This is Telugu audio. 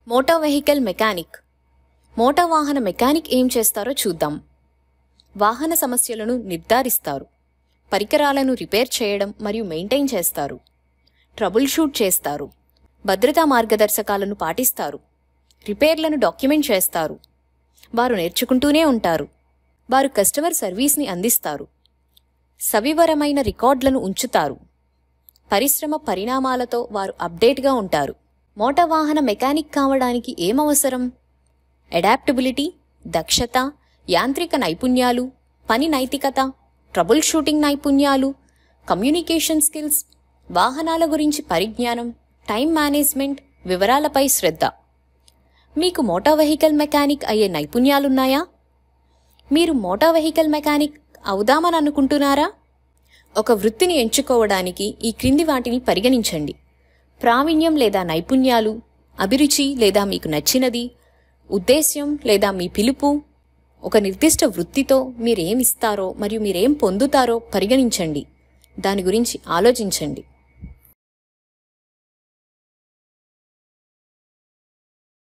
Motor vehicle mechanic. మోటార్ వాహన మెకానిక్ ఏం చేస్తారో చూద్దాం. వాహన సమస్యలను నిర్ధారిస్తారు, పరికరాలను రిపేర్ చేయడం మరియు మెయింటైన్ చేస్తారు, ట్రబుల్ షూట్ చేస్తారు, భద్రతా మార్గదర్శకాలను పాటిస్తారు, రిపేర్లను డాక్యుమెంట్ చేస్తారు. వారు నేర్చుకుంటూనే ఉంటారు. వారు కస్టమర్ సర్వీస్ని అందిస్తారు, సవివరమైన రికార్డులను ఉంచుతారు. పరిశ్రమ పరిణామాలతో వారు అప్డేట్గా ఉంటారు. మోటార్ వాహన మెకానిక్ కావడానికి ఏమవసరం? అడాప్టబిలిటీ, దక్షత, యాంత్రిక నైపుణ్యాలు, పని నైతికత, ట్రబుల్ షూటింగ్ నైపుణ్యాలు, కమ్యూనికేషన్ స్కిల్స్, వాహనాల గురించి పరిజ్ఞానం, టైం మేనేజ్మెంట్, వివరాలపై శ్రద్ధ. మీకు మోటార్ వెహికల్ మెకానిక్ అయ్యే నైపుణ్యాలున్నాయా? మీరు మోటార్ వెహికల్ మెకానిక్ అవుదామని అనుకుంటున్నారా? ఒక వృత్తిని ఎంచుకోవడానికి ఈ క్రింది వాటిని పరిగణించండి: ప్రావీణ్యం లేదా నైపుణ్యాలు, అభిరుచి లేదా మీకు నచ్చినది, ఉద్దేశ్యం లేదా మీ పిలుపు. ఒక నిర్దిష్ట వృత్తితో మీరేమిస్తారో మరియు మీరేం పొందుతారో పరిగణించండి. దాని గురించి ఆలోచించండి.